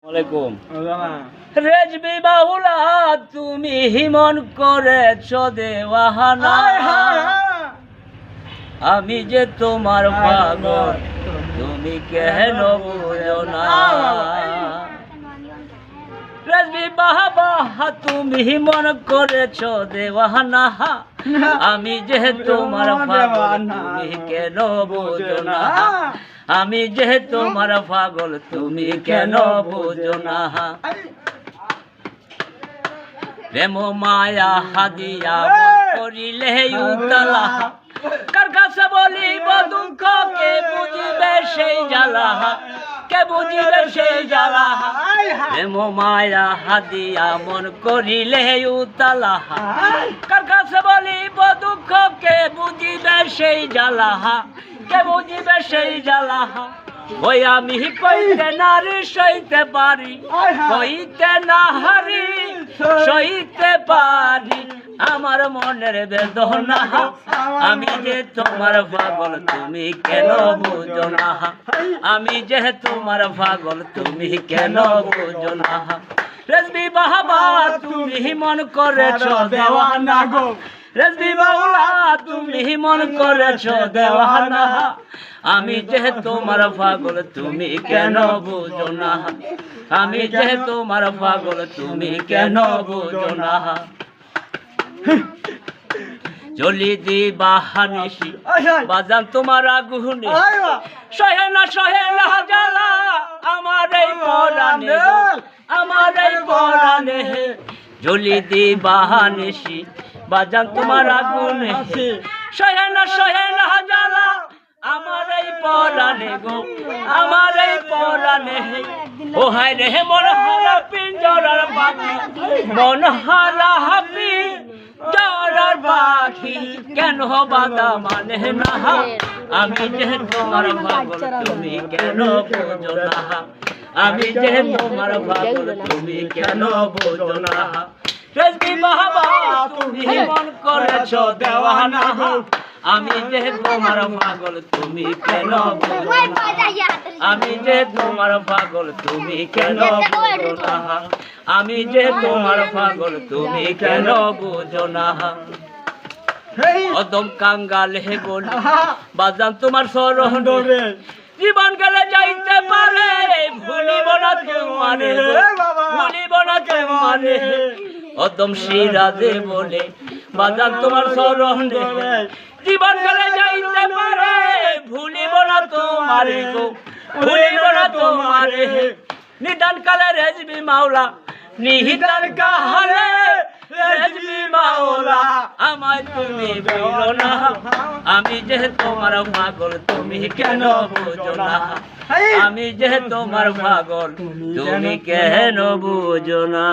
ওয়ালাইকুম রেজবি বাউলা তুমি হিমন করেছ দেওয়ানা আমি যে তোমার পাগল তুমি কেন বুঝো না রেজবি বাবা তুমি হিমন করেছ দেওয়ানা আমি যে তোমার পাগল তুমি কেন বুঝো না আমি যে তোমার পাগল তুমি কেন বুঝো না প্রেম মায়া হাদিয়া করিলে উতলা কার কাছে বলিব দুঃখ কে বুঝিবে সেই জ্বালা কে বুঝিবে সেই জ্বালা প্রেম মায়া হাদিয়া মন করিলে উতলা কার কাছে বলিব দুঃখ কে বুঝিবে সেই জ্বালা কে বুঝিবে সেই জ্বালা ওই আমি কইতে নারী সইতে পারি কইতে না হারি সইতে পারি আমার মনের বেদনা আমি যে তোমার পাগল তুমি কেন বুঝো না আমি যে তোমার পাগল তুমি কেন বুঝো না রেজবি বাবা তুমি মন করেছ দেওয়ানা গো রেজবি বাউলা তুমি মন করেছ দেওয়ানা আমি যে তোমার পাগল তুমি কেন বুঝো না আমি যে তোমার পাগল তুমি কেন বুঝো না জলি দি বাহানিসি বাজান তোমার আগুনে সহে না জ্বালা আমার এই পরাণে আমার এই পরাণে জলি দি বাহানিসি বাজান তোমার আগুনে সহে না জ্বালা আমার এই পরাণে গো আমার এই পরাণে ও হায় রে মন হারা পিঞ্জরার পাখি মন হারা হাপি জরার পাখি কেন বাধা মানে না আমি যে তোমার পাগল তুমি কেন বুঝো না আমি যে তোমার পাগল তুমি কেন বুঝো না রেজবি বাবা তুমি মন করেছ দেওয়ানা আমি যে তোমার পাগল তুমি কেন বুঝো না আমি যে তোমার পাগল তুমি কেন বুঝো না আমি যে তোমার পাগল তুমি কেন বুঝো না অদম কাঙ্গাল হে বল বাজান তোমার স্মরণ জীবন গেলে যাইতে পারে ভুলিব না তোমারে ভুলিব না তোমারে অদম সিরাজে বলে বাজান তোমার স্মরণ জীবন গেলে যাইতে পারে ভুলিব না তোমারে গো ভুলিব না তোমারে নিদান কালে রেজবি মাওলা নিহিতার কাহালে রেজবি মাওলা আমায় তুমি বলো না আমি যে তোমার পাগল তুমি কেন বুঝো না আমি যে তোমার পাগল তুমি কেন বুঝো না।